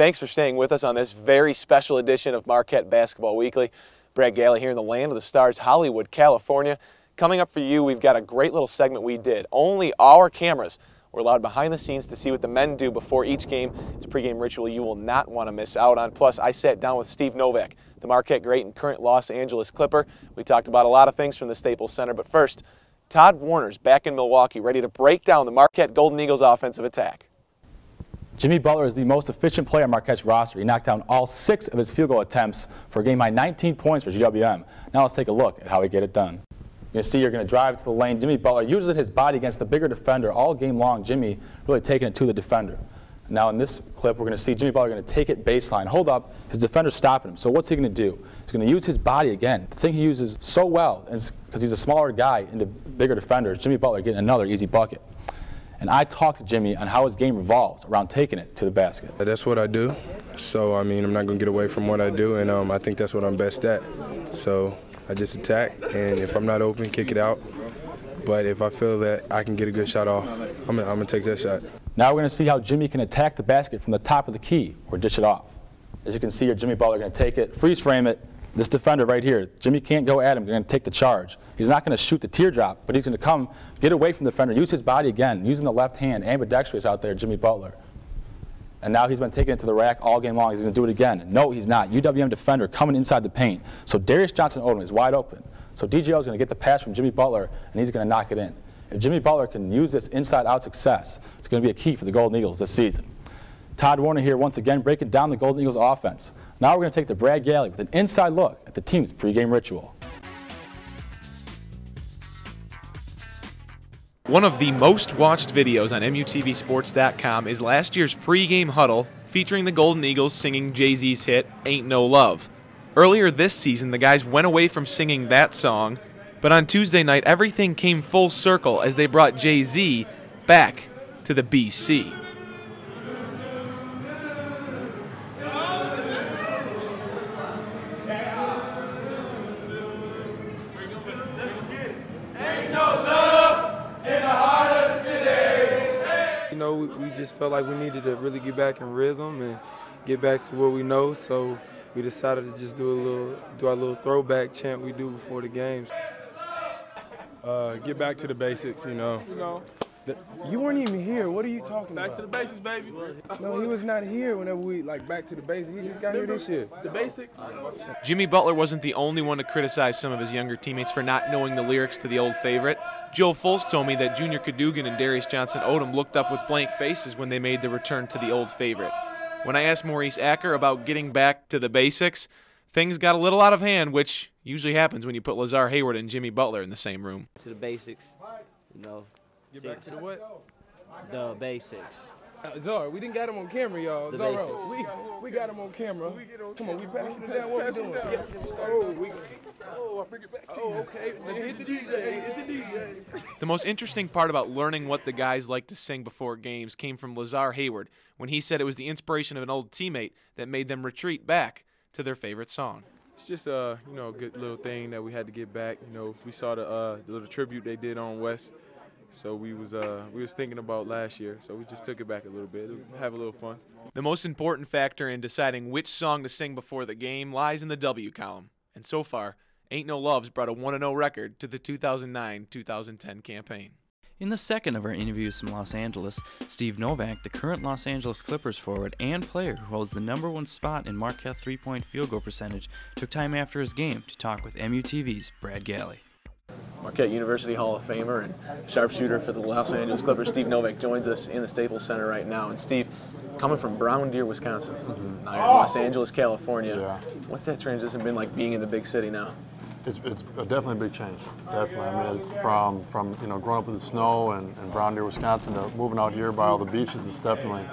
Thanks for staying with us on this very special edition of Marquette Basketball Weekly. Brad Galli here in the land of the stars, Hollywood, California. Coming up for you, we've got a great little segment we did. Only our cameras were allowed behind the scenes to see what the men do before each game. It's a pregame ritual you will not want to miss out on. Plus, I sat down with Steve Novak, the Marquette great and current Los Angeles Clipper. We talked about a lot of things from the Staples Center, but first, Todd Warner's back in Milwaukee, ready to break down the Marquette Golden Eagles offensive attack. Jimmy Butler is the most efficient player on Marquette's roster. He knocked down all 6 of his field goal attempts for a game-high 19 points for GWM. Now let's take a look at how he get it done. You can see you're going to drive to the lane. Jimmy Butler uses his body against the bigger defender all game long. Jimmy really taking it to the defender. Now in this clip, we're going to see Jimmy Butler going to take it baseline, hold up, his defender's stopping him. So what's he going to do? He's going to use his body again. The thing he uses so well is because he's a smaller guy into bigger defenders. Jimmy Butler getting another easy bucket. And I talked to Jimmy on how his game revolves around taking it to the basket. That's what I do. So, I mean, I'm not going to get away from what I do, and I think that's what I'm best at. So I just attack, and if I'm not open, kick it out. But if I feel that I can get a good shot off, I'm going to take that shot. Now we're going to see how Jimmy can attack the basket from the top of the key or dish it off. As you can see here, Jimmy Butler going to take it, freeze frame it. This defender right here, Jimmy can't go at him. He's going to take the charge. He's not going to shoot the teardrop, but he's going to come, get away from the defender, use his body again, using the left hand, ambidextrous out there, Jimmy Butler. And now he's been taking it to the rack all game long. He's going to do it again. No, he's not. UWM defender coming inside the paint. So Darius Johnson-Odom is wide open. So DJO is going to get the pass from Jimmy Butler, and he's going to knock it in. If Jimmy Butler can use this inside-out success, it's going to be a key for the Golden Eagles this season. Todd Warner here once again breaking down the Golden Eagles offense. Now we're going to take the Brad Galli with an inside look at the team's pregame ritual. One of the most watched videos on MUTVSports.com is last year's pregame huddle featuring the Golden Eagles singing Jay-Z's hit, Ain't No Love. Earlier this season, the guys went away from singing that song, but on Tuesday night, everything came full circle as they brought Jay-Z back to the BC. We just felt like we needed to really get back in rhythm and get back to what we know, so we decided to just do our little throwback chant we do before the games. Get back to the basics, you know. You weren't even here. What are you talking about? Back to the basics, baby. No, he was not here whenever we, back to the basics. He just got here this year. The basics. Jimmy Butler wasn't the only one to criticize some of his younger teammates for not knowing the lyrics to the old favorite. Joe Fultz told me that Junior Cadogan and Darius Johnson-Odom looked up with blank faces when they made the return to the old favorite. When I asked Maurice Acker about getting back to the basics, things got a little out of hand, which usually happens when you put Lazar Hayward and Jimmy Butler in the same room. To the basics, you know. Get back to the what? The basics. Zar, we didn't got him on camera, y'all. The Zara, basics. we got him on camera. Come on, we passing it down. What we doing? I bring it back to you. Okay. It's the DJ. It's the DJ. The most interesting part about learning what the guys like to sing before games came from Lazar Hayward when he said it was the inspiration of an old teammate that made them retreat back to their favorite song. It's just a good little thing that we had to get back. We saw the little tribute they did on West. So we was thinking about last year, so we just took it back a little bit, have a little fun. The most important factor in deciding which song to sing before the game lies in the W column. And so far, Aint No Love's brought a 1-0 record to the 2009-2010 campaign. In the second of our interviews from Los Angeles, Steve Novak, the current Los Angeles Clippers forward and player who holds the #1 spot in Marquette three-point field goal percentage, took time after his game to talk with MUTV's Brad Galli. Marquette University Hall of Famer and sharpshooter for the Los Angeles Clippers, Steve Novak, joins us in the Staples Center right now. And Steve, coming from Brown Deer, Wisconsin, now you're in Los Angeles, California. What's that transition been like being in the big city now? It's definitely a big change. Definitely. I mean, from growing up in the snow and Brown Deer, Wisconsin, to moving out here by all the beaches, it's definitely,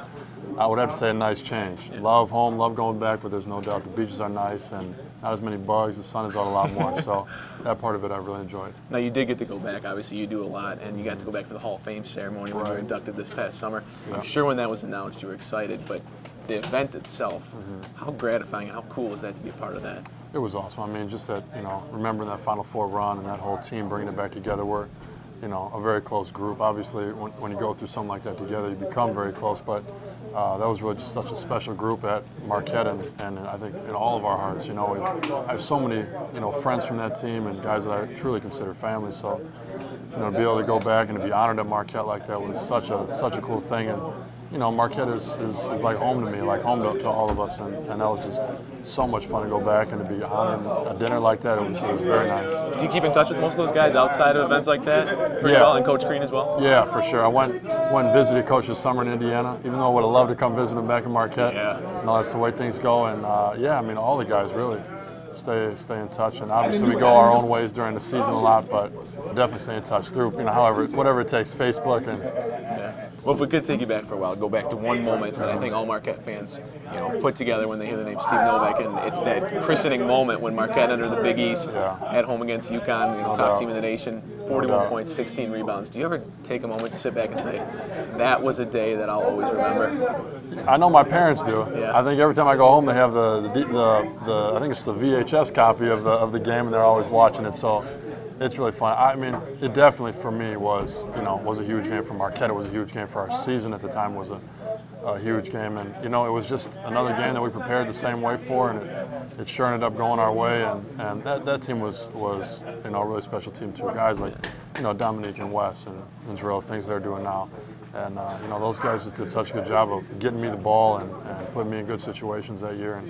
I would have to say, a nice change. Yeah. Love home, love going back, but there's no doubt the beaches are nice and not as many bugs. The sun is out a lot more, so that part of it I really enjoyed. Now you did get to go back. Obviously, you do a lot, and you got to go back for the Hall of Fame ceremony when you were inducted this past summer. Yeah. I'm sure when that was announced, you were excited, but the event itself, how gratifying, how cool was that to be a part of that? It was awesome. I mean, just that, remembering that Final Four run and that whole team bringing it back together. We're you know, a very close group. Obviously, when you go through something like that together, you become very close. But that was really just such a special group at Marquette, and I think in all of our hearts. You know, I have so many, you know, friends from that team and guys that I truly consider family. So, you know, to be able to go back and to be honored at Marquette like that was such a cool thing. And you know, Marquette is like home to me, like home to all of us, and that was just so much fun to go back and to be honored at a dinner like that. It was very nice. Do you keep in touch with most of those guys outside of events like that? Pretty well, and Coach Green as well? Yeah, for sure. I went and visited Coach this summer in Indiana, even though I would have loved to come visit him back in Marquette. Yeah. You know, that's the way things go. And yeah, I mean, all the guys really stay in touch. And obviously we go our own ways during the season a lot, but definitely stay in touch through, you know, whatever it takes, Facebook and. Yeah. Well, if we could take you back for a while, go back to one moment that I think all Marquette fans, you know, put together when they hear the name Steve Novick, and it's that christening moment when Marquette entered the Big East at home against UConn, you know, top team in the nation, 41 points, 16 rebounds. Do you ever take a moment to sit back and say, that was a day that I'll always remember? I know my parents do. Yeah. I think every time I go home, they have the I think it's the VHS copy of the game, and they're always watching it. So. It's really fun. I mean, it definitely for me was a huge game for Marquette. It was a huge game for our season at the time. Was a huge game, and you know, it was just another game that we prepared the same way for, and it sure ended up going our way. And that team was you know, a really special team too. Guys like, you know, Dominique and Wes and Jarrell, things they're doing now, and you know, those guys just did such a good job of getting me the ball and putting me in good situations that year,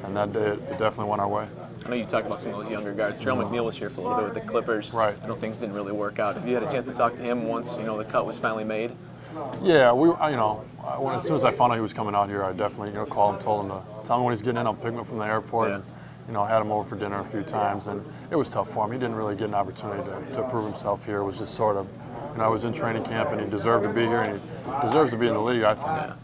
and that day it definitely went our way. I know you talked about some of those younger guards. Terrell McNeil was here for a little bit with the Clippers. Right. I know things didn't really work out. Have you had a chance to talk to him once, you know, the cut was finally made? Yeah, you know, as soon as I found out he was coming out here, I definitely, you know, called him, told him to tell me when he's getting in. I'll pick him up from the airport. Yeah. And, you know, I had him over for dinner a few times, and it was tough for him. He didn't really get an opportunity to prove himself here. It was just sort of, you know, I was in training camp, and he deserved to be here, and he deserves to be in the league, I think. Yeah.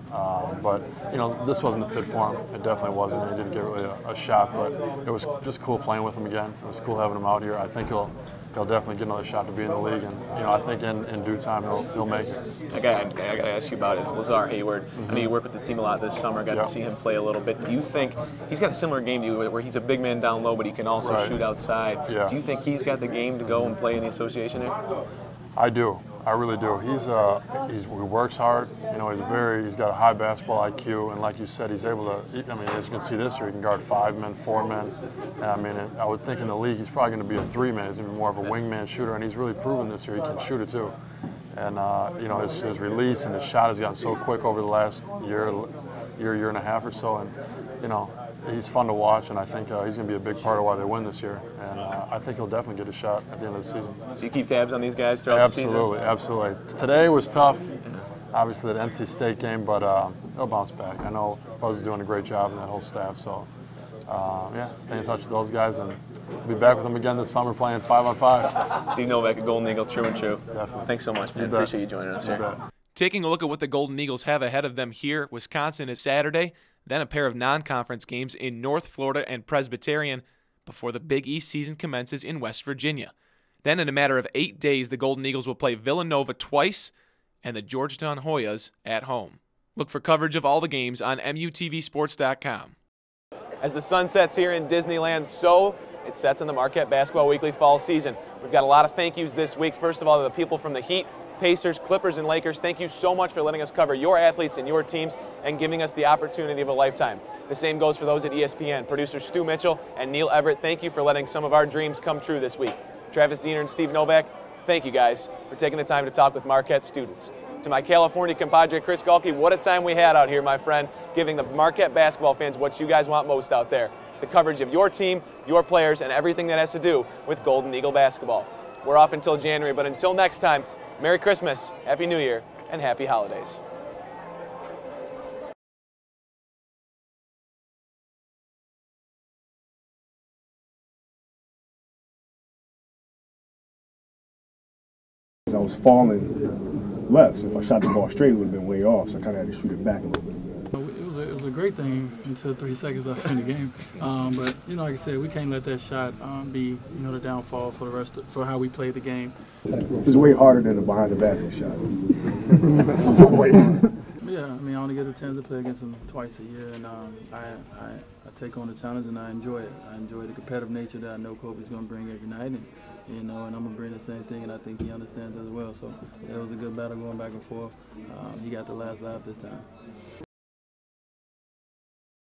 But, you know, this wasn't the fit for him. It definitely wasn't. He didn't get really a shot, but it was just cool playing with him again. It was cool having him out here. I think he'll definitely get another shot to be in the league, and you know, I think in due time he'll make it. I got to ask you about is Lazar Hayward. I know you work with the team a lot this summer. Got to see him play a little bit. Do you think he's got a similar game to you, where he's a big man down low, but he can also shoot outside? Yeah. Do you think he's got the game to go and play in the association there? I do. I really do. He works hard. You know, he's got a high basketball IQ, and like you said, he's able to. I mean, as you can see this year, he can guard 5 men, 4 men. And I mean, I would think in the league he's probably going to be a 3-man. He's going to be more of a wingman shooter, and he's really proven this year he can shoot it too. And you know, his release and his shot has gotten so quick over the last year and a half or so, and you know, he's fun to watch, and I think he's going to be a big part of why they win this year. And I think he'll definitely get a shot at the end of the season. So you keep tabs on these guys throughout the season? Absolutely. Today was tough, obviously, that NC State game, but they'll bounce back. I know Buzz is doing a great job and that whole staff, so yeah, stay in touch with those guys, and we'll be back with them again this summer playing 5-on-5. Steve Novak, a Golden Eagle, true and true. Definitely. Thanks so much, man. Appreciate you joining us here. Taking a look at what the Golden Eagles have ahead of them here. Wisconsin is Saturday, then a pair of non-conference games in North Florida and Presbyterian before the Big East season commences in West Virginia. Then in a matter of 8 days, the Golden Eagles will play Villanova twice and the Georgetown Hoyas at home. Look for coverage of all the games on MUTVSports.com. As the sun sets here in Disneyland, so it sets in the Marquette Basketball Weekly fall season. We've got a lot of thank yous this week. First of all, to the people from the Heat, Pacers, Clippers, and Lakers, thank you so much for letting us cover your athletes and your teams and giving us the opportunity of a lifetime. The same goes for those at ESPN. Producers Stu Mitchell and Neil Everett, thank you for letting some of our dreams come true this week. Travis Diener and Steve Novak, thank you guys for taking the time to talk with Marquette students. To my California compadre, Chris Galki, what a time we had out here, my friend, giving the Marquette basketball fans what you guys want most out there, the coverage of your team, your players, and everything that has to do with Golden Eagle basketball. We're off until January, but until next time, Merry Christmas, Happy New Year, and Happy Holidays. I was falling left, so if I shot the ball straight, it would have been way off, so I kind of had to shoot it back a little bit. It was a great thing until 3 seconds left in the game. But you know, like I said, we can't let that shot be the downfall for the rest for how we played the game. It's way harder than a behind the basket shot. I Yeah, I mean, I only get a chance to play against him twice a year, and I take on the challenge and I enjoy it. I enjoy the competitive nature that I know Kobe's going to bring every night, and and I'm going to bring the same thing, and I think he understands as well. So it was a good battle going back and forth. He got the last laugh this time.